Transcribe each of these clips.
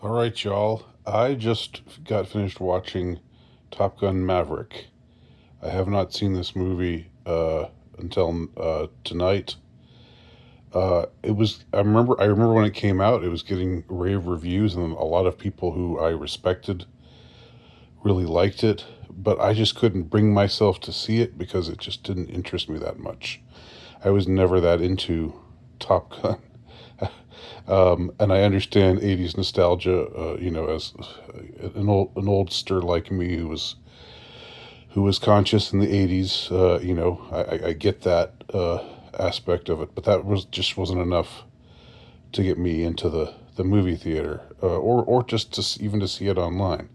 All right, y'all. I just got finished watching Top Gun Maverick. I have not seen this movie until tonight. It was. I remember when it came out. It was getting rave reviews, and a lot of people who I respected really liked it. But I just couldn't bring myself to see it because it just didn't interest me that much. I was never that into Top Gun. And I understand '80s nostalgia. As an oldster like me who was conscious in the '80s. I get that aspect of it, but that wasn't enough to get me into the movie theater, or just even to see it online.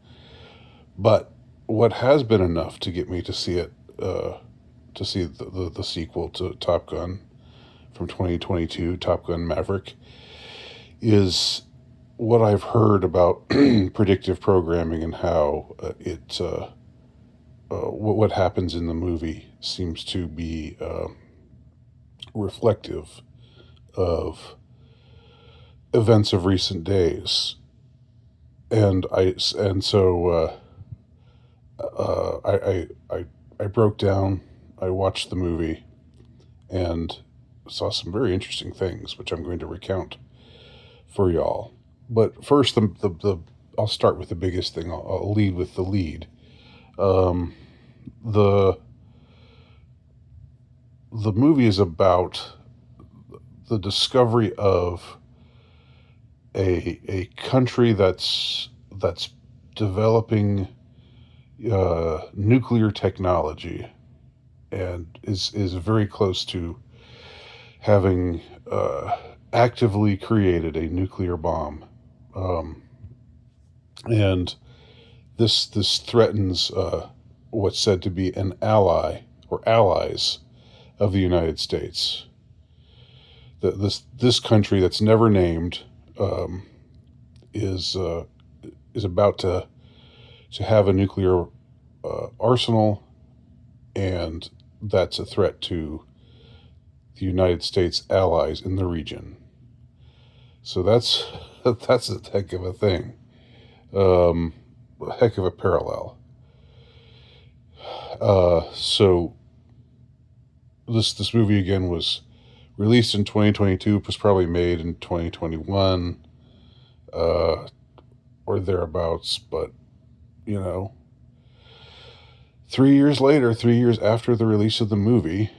But what has been enough to get me to see it, to see the sequel to Top Gun from 2022, Top Gun Maverick, is what I've heard about predictive programming and how what happens in the movie seems to be reflective of events of recent days, and so I broke down. I watched the movie and saw some very interesting things, which I'm going to recount for y'all. But first, I'll start with the biggest thing. I'll lead with the lead. Um, the the movie is about the discovery of a country that's developing nuclear technology and is very close to having actively created a nuclear bomb. Um, and this threatens what's said to be an ally or allies of the United States. This country that's never named um, is is about to have a nuclear arsenal, and that's a threat to the United States allies in the region. So that's that's a heck of a thing, a heck of a parallel. So this movie again was released in 2022. Was probably made in 2021 uh, or thereabouts. But you know, 3 years later, 3 years after the release of the movie,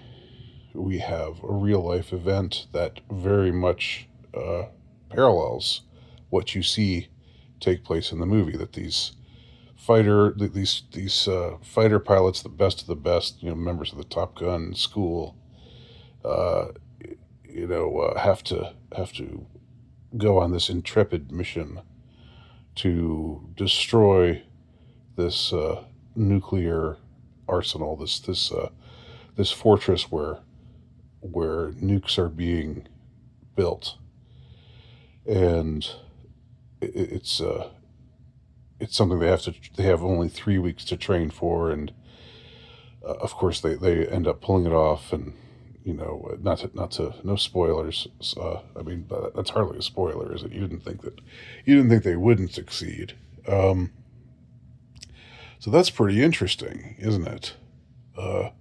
we have a real life event that very much parallels what you see take place in the movie. That these fighter pilots, the best of the best, members of the Top Gun school, uh, have to go on this intrepid mission to destroy this nuclear arsenal, this fortress where nukes are being built, and it's something they have only 3 weeks to train for, and of course they end up pulling it off, and not to no spoilers. I mean, that's hardly a spoiler, is it? You didn't think they wouldn't succeed. Um, so that's pretty interesting, isn't it? Uh,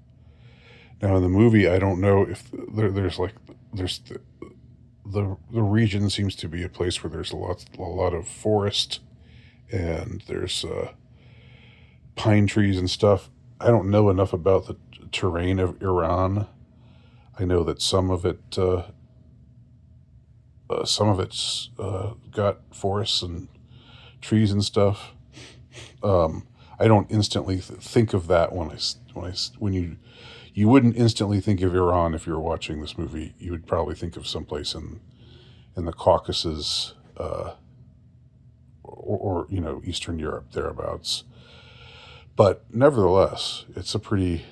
Now in the movie, I don't know if there's the region seems to be a place where there's a lot of forest, and there's pine trees and stuff. I don't know enough about the terrain of Iran. I know that some of it's got forests and trees and stuff. Um, I don't instantly think of that when you wouldn't instantly think of Iran if you were watching this movie. You would probably think of someplace in the Caucasus, or Eastern Europe thereabouts. But nevertheless, it's a pretty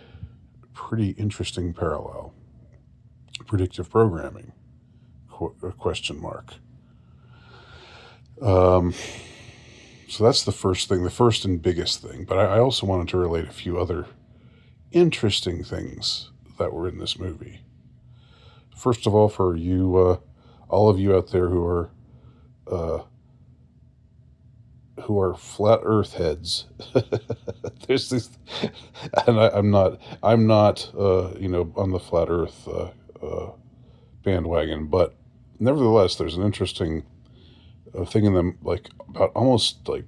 interesting parallel. Predictive programming? Question mark. Um, so that's the first thing, the first and biggest thing. But I also wanted to relate a few other interesting things that were in this movie. First of all, for you, all of you out there who are uh, who are flat Earth heads. There's this, and I'm not, on the flat Earth bandwagon, but nevertheless, there's an interesting thing in them, like about almost like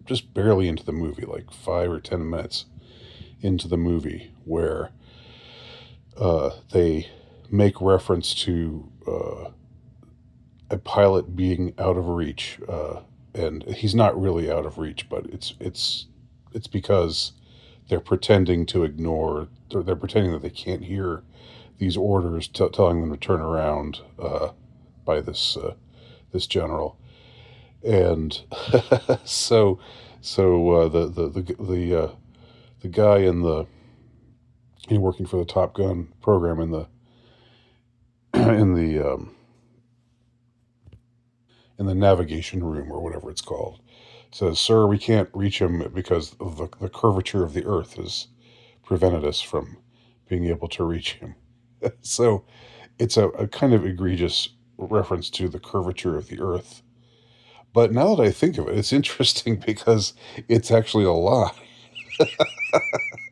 just barely into the movie, like 5 or 10 minutes into the movie, where they make reference to a pilot being out of reach, and he's not really out of reach, but it's because they're pretending to ignore. They're pretending that they can't hear these orders telling them to turn around by this general, and so the guy working for the Top Gun program in the in the in the navigation room or whatever it's called says, "Sir, we can't reach him because of the curvature of the Earth has prevented us from being able to reach him." So it's a kind of egregious reference to the curvature of the Earth. But now that I think of it, it's interesting because it's actually a lie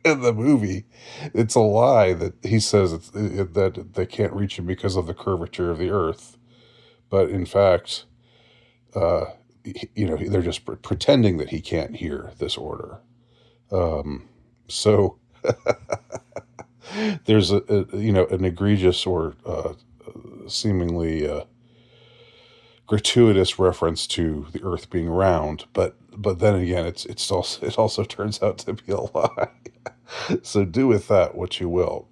in the movie. It's a lie that he says that they can't reach him because of the curvature of the Earth. But in fact, uh, they're just pretending that he can't hear this order. So there's an egregious or seemingly gratuitous reference to the Earth being round, but then again, it also turns out to be a lie. So do with that what you will.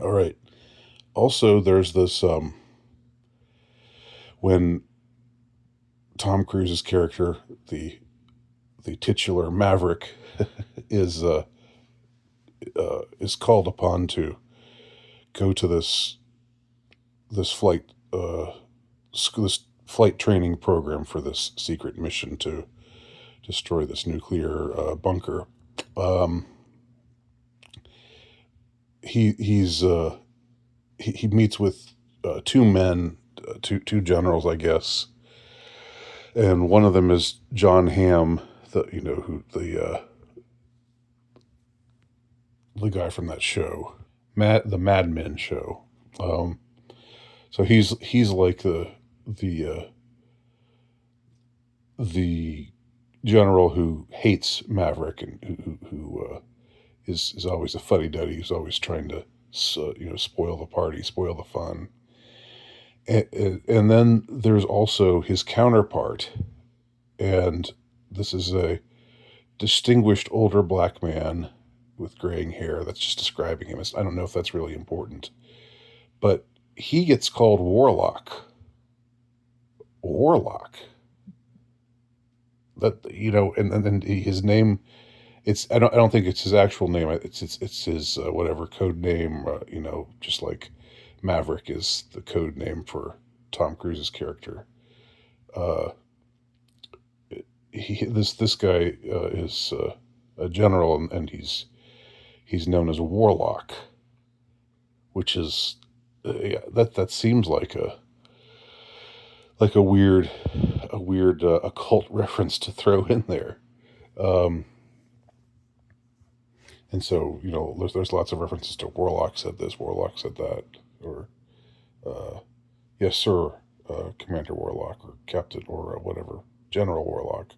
All right. Also, there's this when Tom Cruise's character, the titular Maverick, is is called upon to go to this flight this flight training program for this secret mission to destroy this nuclear bunker. Um, he's he meets with two men, two generals, I guess, and one of them is John Hamm, the guy from that show, the Mad Men show. Um, so he's like the general who hates Maverick and who is always a fuddy duddy. Who's always trying to spoil the party, spoil the fun. And then there's also his counterpart, and this is a distinguished older black man with graying hair. That's just describing him. I don't know if that's really important, but he gets called Warlock. Warlock. That and then his name. I don't think it's his actual name. It's his whatever code name. Just like Maverick is the code name for Tom Cruise's character. Uh, this guy is a general, and he's known as Warlock, which is yeah, that seems like a weird occult reference to throw in there. Um, and so there's lots of references to Warlock said this, Warlock said that, or uh, yes sir, Commander Warlock, or Captain, or whatever, General Warlock.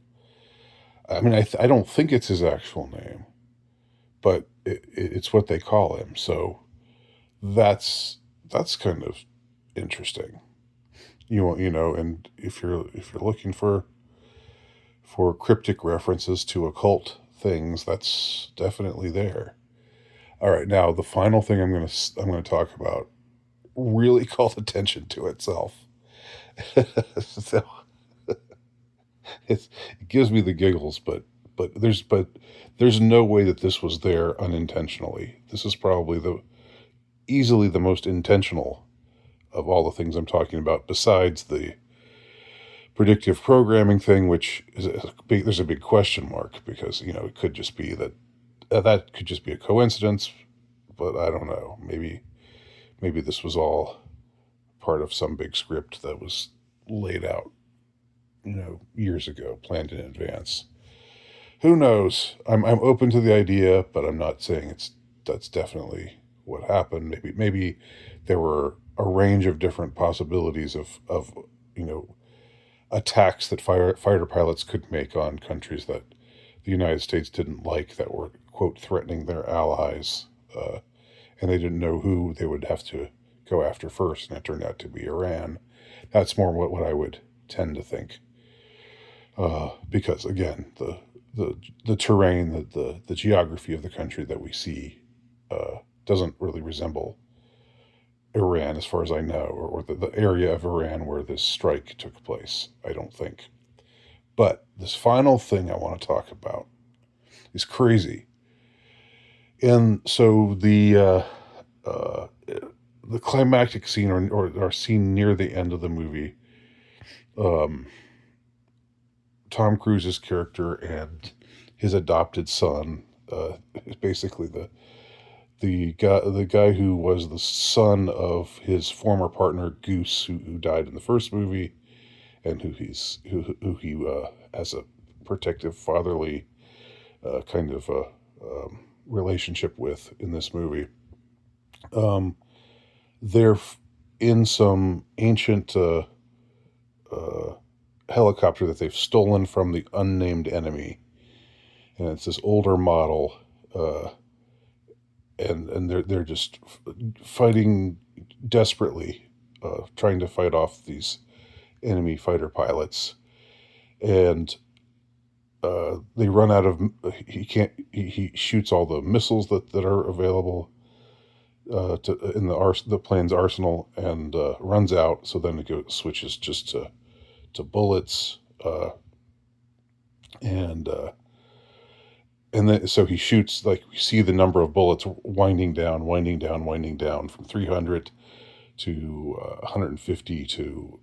I mean, I don't think it's his actual name, but it's what they call him. So that's kind of interesting. And if you're looking for cryptic references to occult things, that's definitely there. All right, now the final thing I'm gonna talk about really called attention to itself. So it gives me the giggles, but there's no way that this was there unintentionally. This is probably the easily the most intentional of all the things I'm talking about, besides the predictive programming thing, which is there's a big question mark, because it could just be that could just be a coincidence, but I don't know. Maybe this was all part of some big script that was laid out. years ago, planned in advance. Who knows? I'm open to the idea, but I'm not saying that's definitely what happened. Maybe there were a range of different possibilities of you know attacks that fighter pilots could make on countries that the United States didn't like, that were, quote, threatening their allies, and they didn't know who they would have to go after first, and it turned out to be Iran. That's more what I would tend to think, because again, the terrain, the geography of the country that we see doesn't really resemble Iran, as far as I know, or the area of Iran where this strike took place. I don't think. But this final thing I want to talk about is crazy. And so uh, the climactic scene, or scene near the end of the movie, um, Tom Cruise's character and his adopted son, is basically the guy who was the son of his former partner Goose, who died in the first movie, and who he has a protective fatherly kind of relationship with in this movie. Um, they're in some ancient uh, helicopter that they've stolen from the unnamed enemy, and it's this older model, uh, and they're just fighting desperately, trying to fight off these enemy fighter pilots, and they run out of. He can't. He shoots all the missiles that are available in the plane's arsenal, and runs out. So then switches just to bullets, and then so he shoots, like, we see the number of bullets winding down, winding down, winding down from 300 to 150 to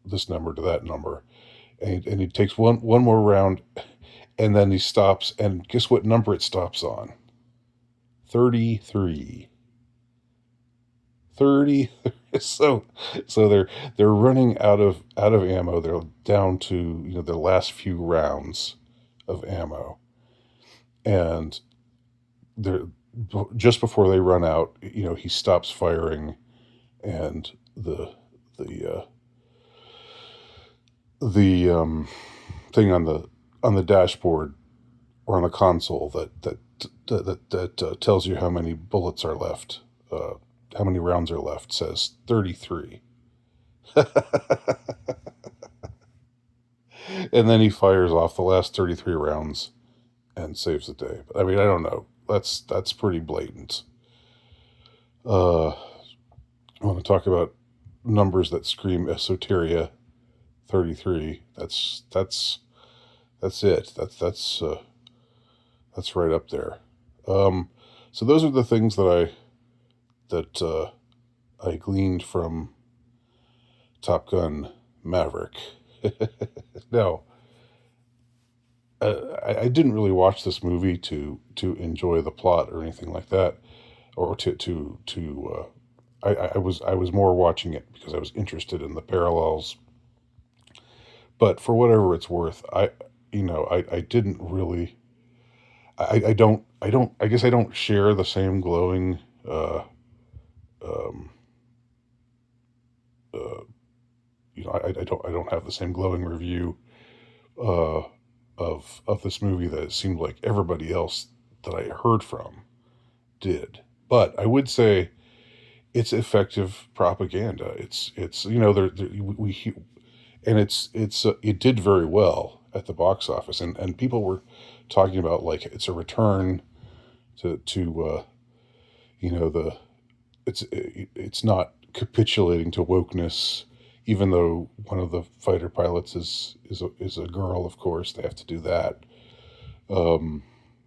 this number to that number, and he takes one more round, and then he stops, and guess what number it stops on? 33. 30. so they're running out of ammo. They're down to their last few rounds of ammo, and they're just before they run out, he stops firing, and the thing on the dashboard, or on the console, that tells you how many bullets are left, how many rounds are left, says 33. And then he fires off the last 33 rounds and saves the day. I mean, I don't know. That's pretty blatant. I want to talk about numbers that scream esoteria. 33. That's it. That's right up there. Um, so those are the things that I gleaned from Top Gun Maverick. Now, I didn't really watch this movie to enjoy the plot or anything like that, or I was more watching it because I was interested in the parallels. But for whatever it's worth, I didn't really. I guess I don't share the same glowing um, uh, I don't have the same glowing review uh, of this movie that it seemed like everybody else that I heard from did. But I would say it's effective propaganda. It's there and it did very well at the box office, and people were talking about, like, it's a return to the it's not capitulating to wokeness, even though one of the fighter pilots is a girl. Of course, they have to do that.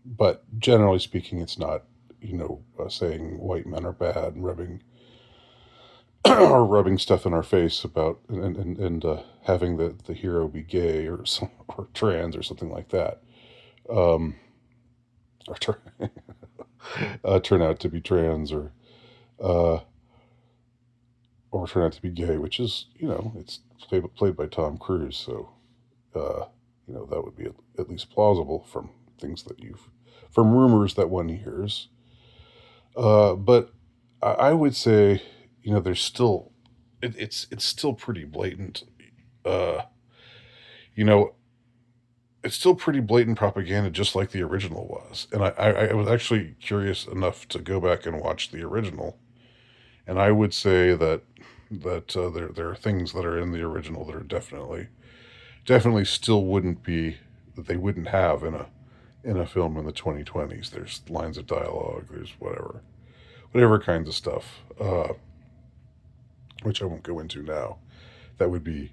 But generally speaking, it's not saying white men are bad and rubbing or rubbing stuff in our face about, and having the hero be gay or trans or something like that, um, or turn out to be trans, uh, or turn out to be gay, which is, it's played by Tom Cruise, so Uh, that would be at least plausible from from rumors that one hears. But I would say, there's still, it's still pretty blatant. Uh, you know, it's still pretty blatant propaganda, just like the original was. And I was actually curious enough to go back and watch the original, and I would say that there are things that are in the original that are definitely still wouldn't be that they wouldn't have in a film in the 2020s. There's lines of dialogue. There's whatever kinds of stuff, which I won't go into now. That would be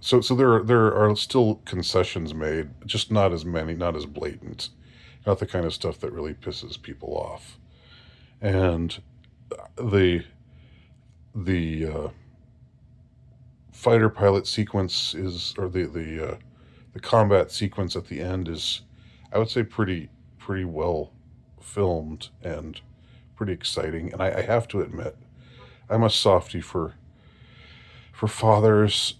so there are still concessions made, just not as many, not as blatant, not the kind of stuff that really pisses people off. And the the fighter pilot sequence is, or the combat sequence at the end is, I would say, pretty well filmed and pretty exciting. And I have to admit, I'm a softie for fathers,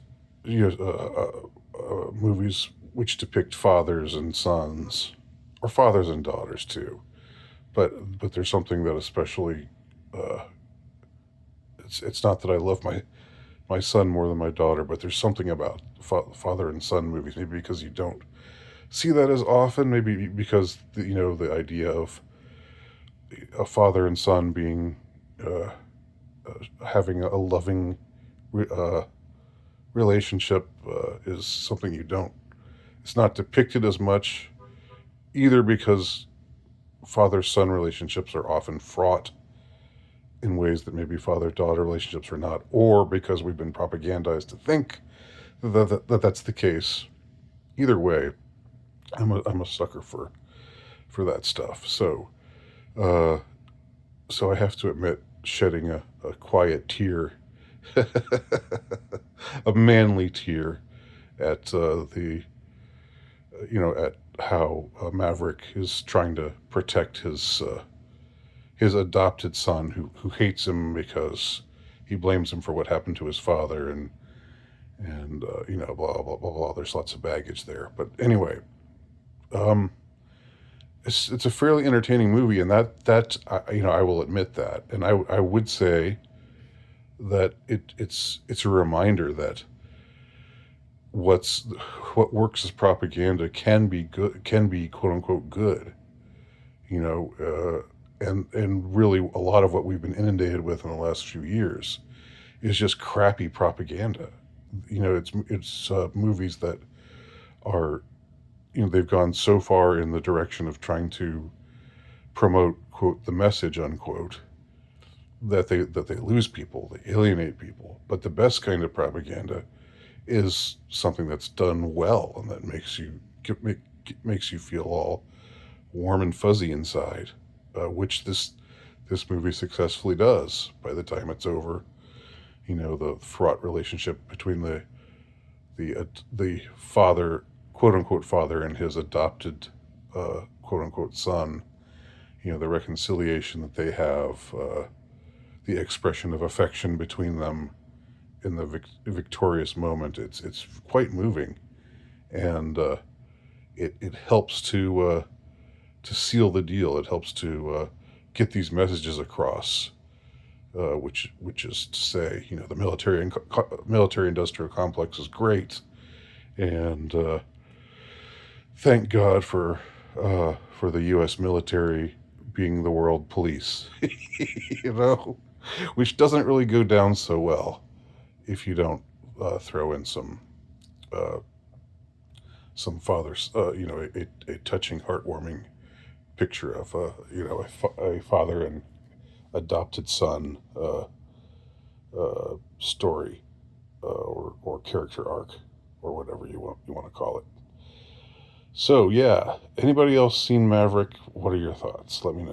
movies which depict fathers and sons, or fathers and daughters too. But there's something that especially, uh, it's not that I love my son more than my daughter, but there's something about father and son movies. Maybe because you don't see that as often. Maybe because the idea of a father and son being, uh, having a loving uh, relationship, is something you don't. It's not depicted as much, either because father son relationships are often fraught in ways that maybe father daughter relationships are not, or because we've been propagandized to think that that's the case. Either way, I'm a sucker for that stuff. Uh, so I have to admit, shedding a quiet tear, a manly tear, at at how Maverick is trying to protect his adopted son, who hates him because he blames him for what happened to his father, and blah blah blah blah. There's lots of baggage there, but anyway, um, it's a fairly entertaining movie, and I will admit that, and I would say that it's a reminder that what's what works as propaganda can be good, can be quote unquote good, and really a lot of what we've been inundated with in the last few years is just crappy propaganda. It's movies that are, they've gone so far in the direction of trying to promote quote the message unquote, that they lose people, they alienate people. But the best kind of propaganda is something that's done well and that makes you feel all warm and fuzzy inside, which this movie successfully does. By the time it's over, the fraught relationship between the father, quote unquote father, and his adopted, quote unquote son, the reconciliation that they have, the expression of affection between them in the victorious moment. It's quite moving, and it helps to seal the deal. It helps to get these messages across, which is to say, the military industrial complex is great, and thank God for the U.S. military being the world police, you know, which doesn't really go down so well if you don't throw in uh, some fathers, a touching, heartwarming picture of a father and adopted son story, or character arc, or whatever you want to call it. So yeah, anybody else seen Maverick? What are your thoughts? Let me know.